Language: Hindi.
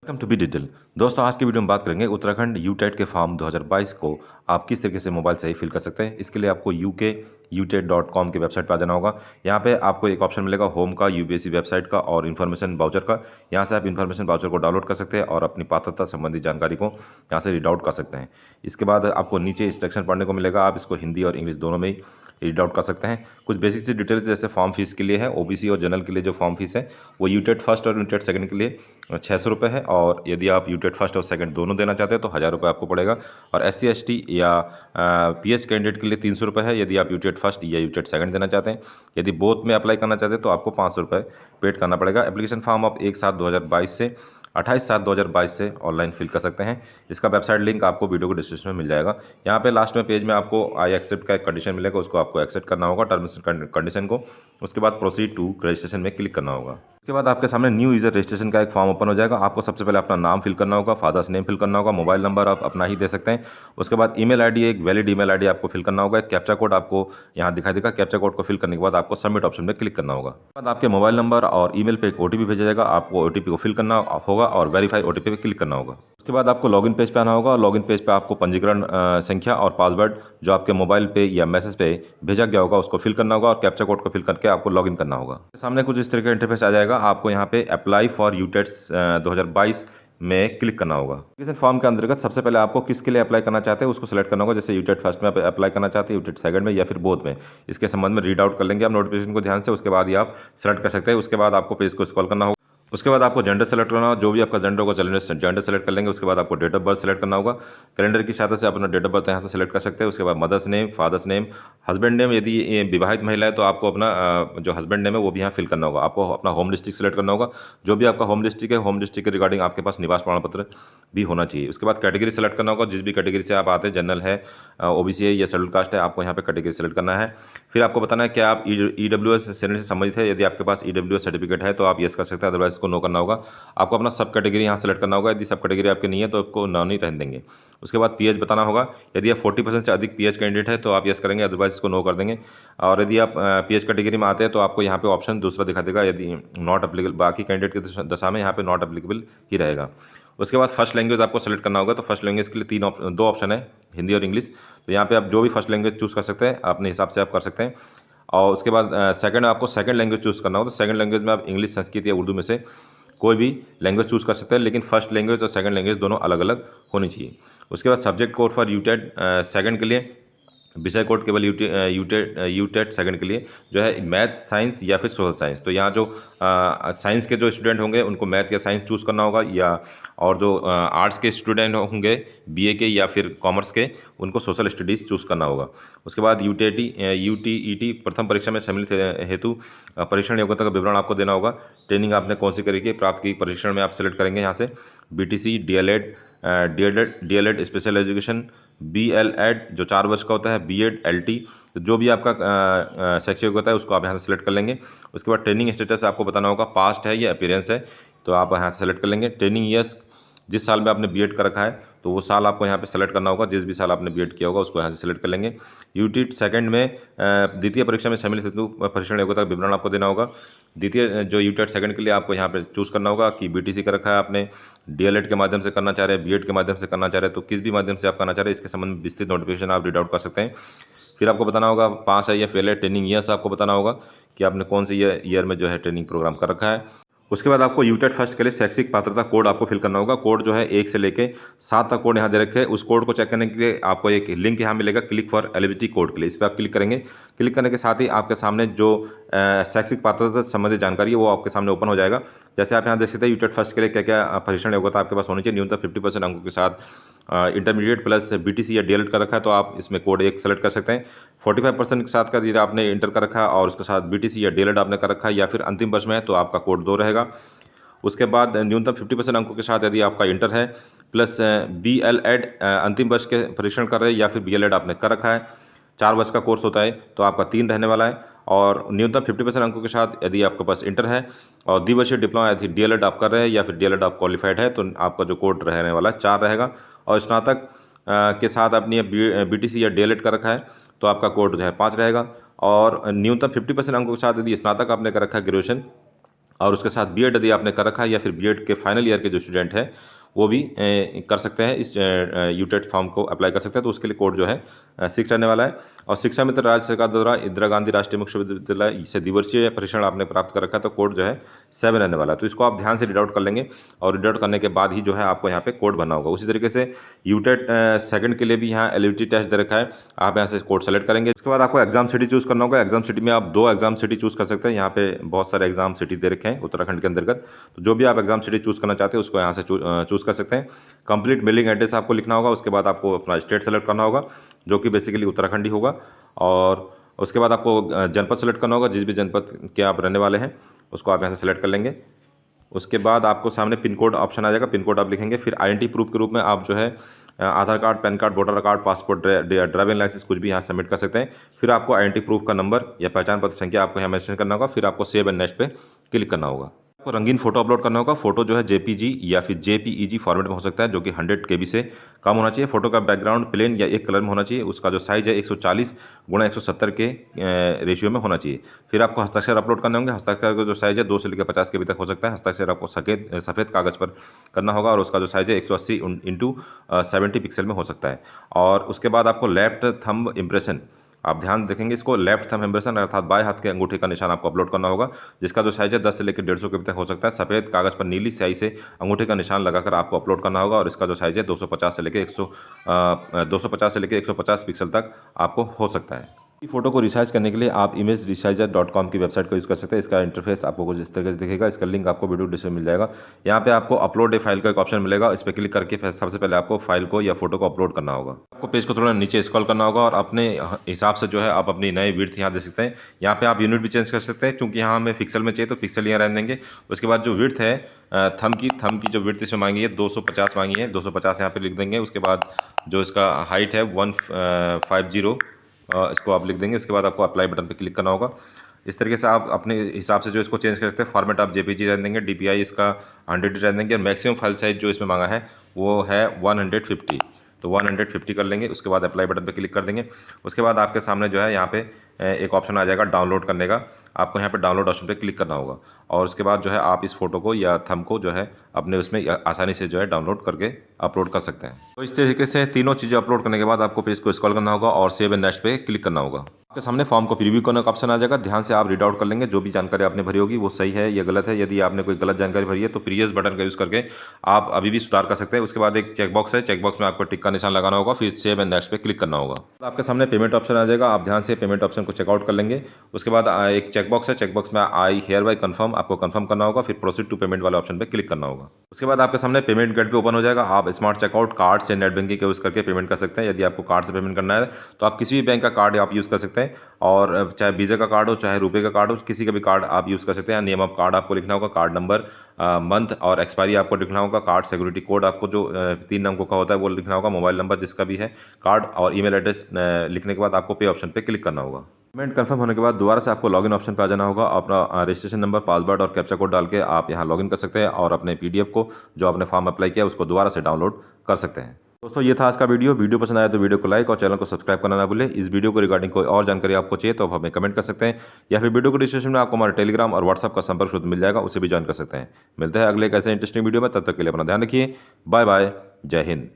Welcome to be detail. दोस्तों, आज की वीडियो में बात करेंगे उत्तराखंड यूटेट के फॉर्म 2022 को आप किस तरीके से मोबाइल से ही फिल कर सकते हैं। इसके लिए आपको uk.utet.com की वेबसाइट पर आ जाना होगा। यहाँ पे आपको एक ऑप्शन मिलेगा होम का, यूपीएससी वेबसाइट का और इन्फॉर्मेशन वाउचर का। यहाँ से आप इन्फॉर्मेशन वाउचर को डाउनलोड कर सकते हैं और अपनी पात्रता संबंधी जानकारी को यहाँ से रीड आउट कर सकते हैं। इसके बाद आपको नीचे इंस्ट्रक्शन पढ़ने को मिलेगा, आप इसको हिंदी और इंग्लिश दोनों में ही रीड आउट कर सकते हैं। कुछ बेसिक सी डिटेल्स जैसे फॉर्म फीस के लिए है, ओबीसी और जनरल के लिए जो फॉर्म फीस है वो यूटेट फर्स्ट और यूटेट सेकंड के लिए 600 रुपये है, और यदि आप यूटेट फर्स्ट और सेकंड दोनों देना चाहते हैं तो 1000 रुपये आपको पड़ेगा। और एससी एसटी या पीएच कैंडिडेट के लिए 300 रुपये है, यदि आप यूटेट फर्स्ट या यूटेट सेकंड देना चाहते हैं। यदि बोथ में अप्लाई करना चाहते हैं तो आपको 500 रुपये पेड करना पड़ेगा। एप्लीकेशन फॉर्म आप 1/7/2022 से 28/7/2022 से ऑनलाइन फिल कर सकते हैं। इसका वेबसाइट लिंक आपको वीडियो को डिस्क्रिप्शन में मिल जाएगा। यहाँ पे लास्ट में पेज में आपको आई एक्सेप्ट का एक कंडीशन मिलेगा, उसको आपको एक्सेप्ट करना होगा, टर्म्स एंड कंडीशन को। उसके बाद प्रोसीड टू रजिस्ट्रेशन में क्लिक करना होगा। उसके बाद आपके सामने न्यू यूजर रजिस्ट्रेशन का एक फॉर्म ओपन हो जाएगा। आपको सबसे पहले अपना नाम फिल करना होगा, फादर्स नेम फिल करना होगा, मोबाइल नंबर आप अपना ही दे सकते हैं। उसके बाद ईमेल आईडी, एक वैलिड ईमेल आईडी आपको फिल करना होगा। एक कैप्चा कोड आपको यहाँ दिखाई देगा। कैप्चा कोड को फिल करने के बाद आपको सबमिट ऑप्शन में क्लिक करना होगा। उसके बाद आपके मोबाइल नंबर और ईमेल पे एक ओटीपी भेजा जाएगा। आपको ओटीपी को फिल करना होगा और वेरीफाई ओटीपी पे क्लिक करना होगा। उसके बाद आपको लॉगिन पेज पे आना होगा और लॉगिन पेज पे आपको पंजीकरण संख्या और पासवर्ड जो आपके मोबाइल पे या मैसेज पे भेजा गया होगा उसको फिल करना होगा और कैप्चा कोड को फिल करके आपको लॉगिन करना होगा। सामने कुछ इस तरह का इंटरफेस आ जाएगा। आपको यहाँ पे अप्लाई फॉर यूटेट्स 2022 में क्लिक करना होगा। एप्लीकेशन फॉर्म के अंतर्गत सबसे पहले आपको किसके लिए अप्लाई करना चाहते हैं उसको सेलेक्ट करना होगा। जैसे यूटेट फर्स्ट में आप अप्लाई करना चाहते हैं, यूटेट सेकंड में या फिर बोथ में। इसके संबंध में रीड आउट कर लेंगे आप नोटिफिकेशन को ध्यान से, उसके बाद ही आप सेलेक्ट कर सकते हैं। उसके बाद आपको पेज को स्क्रॉल करना होगा। उसके बाद आपको जेंडर सेलेक्ट करना होगा, जो भी आपका जेंडर होगा जेंडर सेलेक्ट कर लेंगे। उसके बाद आपको डेट ऑफ बर्थ सेलेक्ट करना होगा। कैलेंडर की सहायता से अपना डेट ऑफ बर्थ यहाँ से सेलेक्ट कर सकते हैं। उसके बाद mother's name, father's name, husband name, यदि ये विवाहित महिला है तो आपको अपना जो हस्बैंड नेम है वो भी यहाँ फिल करना होगा। आपको अपना होम डिस्ट्रिक्ट सेलेक्ट करना होगा, जो भी आपका होम डिस्ट्रिक्ट है, होम डिस्ट्रिक्ट के रिगार्डिंग आपके पास निवास प्रमाण पत्र भी होना चाहिए। उसके बाद कैटेगरी सेलेक्ट करना होगा, जिस भी कैटेगरी से आप आते हैं, जनरल है, ओबीसी है या शेड्यूल कास्ट है, आपको यहाँ पे कैटेगरी सेलेक्ट करना है। फिर आपको बताना है क्या आप ईडब्ल्यूएस श्रेणी से संबंधित है। यदि आपके पास ईडब्ल्यूएस सर्टिफिकेट है तो आप यस कर सकते हैं, अदरवाइज इसको नो करना होगा। आपको अपना सब कैटेगरी यहाँ सेलेक्ट करना होगा। यदि सब कैटेगरी आपकी नहीं है तो आपको नॉन ही रहने देंगे। उसके बाद पीएच बताना होगा। यदि आप 40% से अधिक पीएच कैंडिडेट है तो आप यस करेंगे, अदरवाइज इसको नो कर देंगे। और यदि आप पीएच कैटेगरी में आते हैं तो आपको यहाँ पे ऑप्शन दूसरा दिखा देगा, यदि नॉट अप्लीकेबल, बाकी कैंडिडेट की दशा में यहाँ पे नॉट अप्लीकेबल ही रहेगा। उसके बाद फर्स्ट लैंग्वेज आपको सेलेक्ट करना होगा। तो फर्स्ट लैंग्वेज के लिए दो ऑप्शन है, हिंदी और इंग्लिश। तो यहाँ पे आप जो भी फर्स्ट लैंग्वेज चूज़ कर सकते हैं, अपने हिसाब से आप कर सकते हैं। और उसके बाद सेकंड आपको सेकंड लैंग्वेज चूज़ करना होगा। तो सेकंड लैंग्वेज में आप इंग्लिश, संस्कृत या उर्दू में से कोई भी लैंग्वेज चूज़ कर सकते हैं, लेकिन फर्स्ट लैंग्वेज और सेकंड लैंग्वेज दोनों अलग अलग होनी चाहिए। उसके बाद subject code for UTET second के लिए, विषय कोड केवल यूटेट सेकंड के लिए जो है मैथ, साइंस या फिर सोशल साइंस। तो यहाँ जो साइंस के जो स्टूडेंट होंगे उनको मैथ या साइंस चूज़ करना होगा, या और जो आर्ट्स के स्टूडेंट होंगे बीए के या फिर कॉमर्स के, उनको सोशल स्टडीज़ चूज़ करना होगा। उसके बाद यूटीईटी प्रथम परीक्षा में सम्मिलित हेतु परीक्षण योग्यता का विवरण आपको देना होगा। ट्रेनिंग आपने कौन सी करी की प्राप्त की, परीक्षण में आप सेलेक्ट करेंगे यहाँ से BTC, DElEd special education, B.El.Ed जो 4 वर्ष का होता है, बीएड, एलटी, तो जो भी आपका शैक्षिक योग्यता है उसको आप यहाँ से सेलेक्ट कर लेंगे। उसके बाद ट्रेनिंग स्टेटस आपको बताना होगा, पास्ट है या अपीयरेंस है, तो आप यहाँ से सेलेक्ट कर लेंगे। ट्रेनिंग ईयर्स, जिस साल में आपने बीएड कर रखा है तो वो साल आपको यहाँ पे सेलेक्ट करना होगा। जिस भी साल आपने बीएड किया होगा उसको यहाँ से सेलेक्ट कर लेंगे। यूटीट सेकंड में द्वितीय परीक्षा में शामिल हेतु परीक्षण योग्यता का विवरण आपको देना होगा। द्वितीय जो यूटेट सेकंड के लिए आपको यहाँ पे चूज़ करना होगा कि बीटीसी का रखा है आपने, डीएलएड के माध्यम से करना चाह रहे हैं, बीएड के माध्यम से करना चाह रहे हैं, तो किस भी माध्यम से आप करना चाह रहे हैं इसके संबंध में विस्तृत नोटिफिकेशन आप रीड आउट कर सकते हैं। फिर आपको बताना होगा पास है या फेल है। ट्रेनिंग ईयर्स आपको बताना होगा कि आपने कौन से ईयर में जो है ट्रेनिंग प्रोग्राम कर रखा है। उसके बाद आपको यूटेट फर्स्ट के लिए शैक्षिक पात्रता कोड आपको फिल करना होगा। कोड जो है 1 से लेके 7 तक कोड यहाँ दे रखे हैं। उस कोड को चेक करने के लिए आपको एक लिंक यहाँ मिलेगा, क्लिक फॉर एलिजिबिलिटी कोड के लिए। इस पर आप क्लिक करेंगे। क्लिक करने के साथ ही आपके सामने जो शैक्षिक पात्रता से संबंधित जानकारी है वो आपके सामने ओपन हो जाएगा। जैसे आप यहाँ देख सकते हैं यूटेट फर्स्ट के लिए क्या क्या परीक्षण योग्यता आपके पास होनी चाहिए। न्यूनतम 50% अंकों के साथ इंटरमीडिएट प्लस बीटीसी या डीएलएड का रखा है तो आप इसमें कोड 1 सेलेक्ट कर सकते हैं। 45% के साथ का यदि आपने इंटर का रखा है और उसके साथ बीटीसी या डीएलएड आपने कर रखा है या फिर अंतिम वर्ष में है तो आपका कोड 2 रहेगा। उसके बाद न्यूनतम 50% अंकों के साथ यदि आपका इंटर है प्लस बीएलएड अंतिम वर्ष के परीक्षण कर रहे हैं या फिर बीएलएड आपने कर रखा है, 4 वर्ष का कोर्स होता है तो आपका 3 रहने वाला है। और न्यूनतम 50% अंकों के साथ यदि आपके पास इंटर है और द्विवर्षीय डिप्लोमा यदि डीएलएड आप कर रहे हैं या फिर डीएलएड आप क्वालिफाइड है तो आपका जो कोड रहने वाला 4 रहेगा। और स्नातक के साथ अपनी बीटीसी या डीएलएड कर रखा है तो आपका कोड जो है 5 रहेगा। और न्यूनतम 50% अंकों के साथ यदि स्नातक आपने कर रखा है ग्रेजुएशन और उसके साथ बीएड यदि आपने कर रखा है या फिर बीएड के फाइनल ईयर के जो स्टूडेंट हैं वो भी कर सकते हैं, इस यूटेट फॉर्म को अप्लाई कर सकते हैं। तो उसके लिए कोड जो है 6 रहने वाला है। और शिक्षा मित्र राज्य सरकार द्वारा इंदिरा गांधी राष्ट्रीय मुक्त विश्वविद्यालय से द्विवर्षीय प्रशिक्षण आपने प्राप्त कर रखा है, तो कोड जो है 7 रहने वाला है। तो इसको आप ध्यान से रीड आउट कर लेंगे और रीड आउट करने के बाद ही जो है आपको यहाँ पे कोड भरना होगा। उसी तरीके से यूटेट सेकंड के लिए भी यहाँ एलिजिबिलिटी टेस्ट दे रखा है, आप यहाँ से कोड सेलेक्ट करेंगे। उसके बाद आपको एग्जाम सिटी चूज करना होगा। एग्जाम सिटी में आप 2 एग्जाम सिटी चूज कर सकते हैं। यहाँ पे बहुत सारे एग्जाम सिटी दे रखे हैं उत्तराखंड के अंतर्गत, तो जो भी आप एग्जाम सिटी चूज करना चाहते हैं उसको यहाँ से चूज कर सकते हैं। कंप्लीट मेलिंग एड्रेस आपको लिखना होगा। उसके बाद आपको अपना स्टेट सेलेक्ट करना होगा जो कि बेसिकली उत्तराखंड ही होगा। और उसके बाद आपको जनपद सेलेक्ट करना होगा, जिस भी जनपद के आप रहने वाले हैं उसको आप यहाँ से सेलेक्ट कर लेंगे। उसके बाद आपको सामने पिन कोड ऑप्शन आ जाएगा, पिन कोड आप लिखेंगे। फिर आइडेंटिटी प्रूफ के रूप में आप जो है Aadhaar card, PAN card, voter card, passport, driving licence कुछ भी यहाँ सबमिट कर सकते हैं। फिर आपको आइडेंटिटी प्रूफ का नंबर या पहचान पत्र संख्या आपको यहाँ मेंशन करना होगा। फिर आपको सेव एंड नेक्स्ट पे क्लिक करना होगा। आपको रंगीन फोटो अपलोड करना होगा। फोटो जो है जेपीजी या फिर जेपीईजी फॉर्मेट में हो सकता है, जो कि 100 KB से कम होना चाहिए। फोटो का बैकग्राउंड प्लेन या एक कलर में होना चाहिए। उसका जो साइज है 140 गुणा 170 के रेशियो में होना चाहिए। फिर आपको हस्ताक्षर अपलोड करने होंगे। हस्ताक्षर का जो साइज है 2 से लेकर 50 KB तक हो सकता है। हस्ताक्षर आपको सफ़ेद कागज़ पर करना होगा और उसका जो साइज है 180 इंटू 70 पिक्सल में हो सकता है। और उसके बाद आपको लेफ्ट थंब इम्प्रेशन, आप ध्यान देखेंगे इसको, लेफ्ट थंब इम्प्रेशन अर्थात बाएं हाथ के अंगूठे का निशान आपको अपलोड करना होगा, जिसका जो साइज है 10 से लेकर 150 KB तक हो सकता है। सफ़ेद कागज़ पर नीली स्याही से अंगूठे का निशान लगाकर आपको अपलोड करना होगा और इसका जो साइज है 250 से लेकर 150 पिक्सल तक आपको हो सकता है। फोटो को रिसाइज करने के लिए आप imageresizer.com की वेबसाइट को यूज़ कर सकते हैं। इसका इंटरफेस आपको कुछ इस तरह से दिखेगा। इसका लिंक आपको वीडियो डिस्क्रिप्शन में मिल जाएगा। यहाँ पे आपको अपलोड ए फाइल का एक ऑप्शन मिलेगा। इस पर क्लिक करके सबसे पहले आपको फाइल को या फोटो को अपलोड करना होगा। आपको पेज को थोड़ा नीचे स्क्रॉल करना होगा और अपने हिसाब से जो है आप अपनी नई विड्थ यहाँ दे सकते हैं। यहाँ पे आप यूनिट भी चेंज कर सकते हैं, क्योंकि यहाँ हमें पिक्सल में चाहिए तो पिक्सल यहाँ रहने देंगे। उसके बाद जो विड्थ है थंब की जो विड्थ इसमें मांगी है 250 मांगी है, 250 यहाँ पे लिख देंगे। उसके बाद जो इसका हाइट है 150 इसको आप लिख देंगे। उसके बाद आपको अप्लाई बटन पे क्लिक करना होगा। इस तरीके से आप अपने हिसाब से जो इसको चेंज कर सकते हैं। फॉर्मेट आप जेपीजी रहने देंगे, डीपीआई इसका 100 रहने देंगे और मैक्सिमम फाइल साइज जो इसमें मांगा है वो है 150, तो 150 कर लेंगे। उसके बाद अप्लाई बटन पे क्लिक कर देंगे। उसके बाद आपके सामने जो है यहाँ पे एक ऑप्शन आ जाएगा डाउनलोड करने का। आपको यहाँ पे डाउनलोड ऑप्शन पे क्लिक करना होगा और उसके बाद जो है आप इस फोटो को या थंब को जो है अपने उसमें आसानी से जो है डाउनलोड करके अपलोड कर सकते हैं। तो इस तरीके से तीनों चीज़ें अपलोड करने के बाद आपको पेज को स्क्रॉल करना होगा और सेव एंड नेक्स्ट पे क्लिक करना होगा। आपके सामने फॉर्म को प्रीव्यू करने का ऑप्शन आ जाएगा। ध्यान से आप रीड आउट कर लेंगे जो भी जानकारी आपने भरी होगी वो सही है या गलत है। यदि आपने कोई गलत जानकारी भरी है तो प्रीवियस बटन का यूज़ करके आप अभी भी सुधार कर सकते हैं। उसके बाद एक चेकबॉक्स है, चेकबॉक्स में आपको टिक का निशान लगाना होगा, फिर सेव एंड नेक्स्ट पे क्लिक करना होगा। आपके सामने पेमेंट ऑप्शन आ जाएगा। आप ध्यान से पेमेंट ऑप्शन को चेकआउट कर लेंगे। उसके बाद एक चेकबॉक्स है, चेकबॉक्स में आई हेयर बाय कन्फर्म आपको कन्फर्म करना होगा, फिर प्रोसीड टू पेमेंट वाले ऑप्शन पे क्लिक करना होगा। उसके बाद आपके सामने पेमेंट गेटवे ओपन हो जाएगा। आप स्मार्ट चेकआउट कार्ड से नेट बैंकिंग का यूज़ करके पेमेंट कर सकते हैं। यदि आपको कार्ड से पेमेंट करना है तो आप किसी भी बैंक का कार्ड आप यूज़ कर सकते हैं, और चाहे वीज़ा का कार्ड हो चाहे रुपए का कार्ड हो, किसी का भी कार्ड आप यूज़ कर सकते हैं। नेम ऑफ कार्ड आपको लिखना होगा, कार्ड नंबर, मंथ और एक्सपायरी आपको लिखना होगा, कार्ड सिक्योरिटी कोड आपको जो 3 अंकों का होता है वो लिखना होगा, मोबाइल नंबर जिसका भी है कार्ड और ईमेल एड्रेस लिखने के बाद आपको पे ऑप्शन पे क्लिक करना होगा। पेमेंट कंफर्म होने के बाद दोबारा से आपको लॉगिन ऑप्शन पे आ जाना होगा। अपना रजिस्ट्रेशन नंबर, पासवर्ड और कैप्चा कोड डाल के आप यहाँ लॉगिन कर सकते हैं और अपने पीडीएफ को जो आपने फॉर्म अप्लाई किया उसको दोबारा से डाउनलोड कर सकते हैं। दोस्तों ये था आज का वीडियो पसंद आया तो वीडियो को लाइक और चैनल को सब्सक्राइब करना ना भूलें। इस वीडियो को रिगार्डिंग कोई और जानकारी आपको चाहिए तो आप हमें कमेंट कर सकते हैं, या फिर वीडियो को डिस्क्रिप्शन में आपको हमारे टेलीग्राम और व्हाट्सअप का संपर्क सूत्र मिल जाएगा, उसे भी ज्वाइन कर सकते हैं। मिलते हैं अगले एक ऐसे इंटरेस्टिंग वीडियो में, तब तक के लिए अपना ध्यान रखिए। बाय बाय, जय हिंद।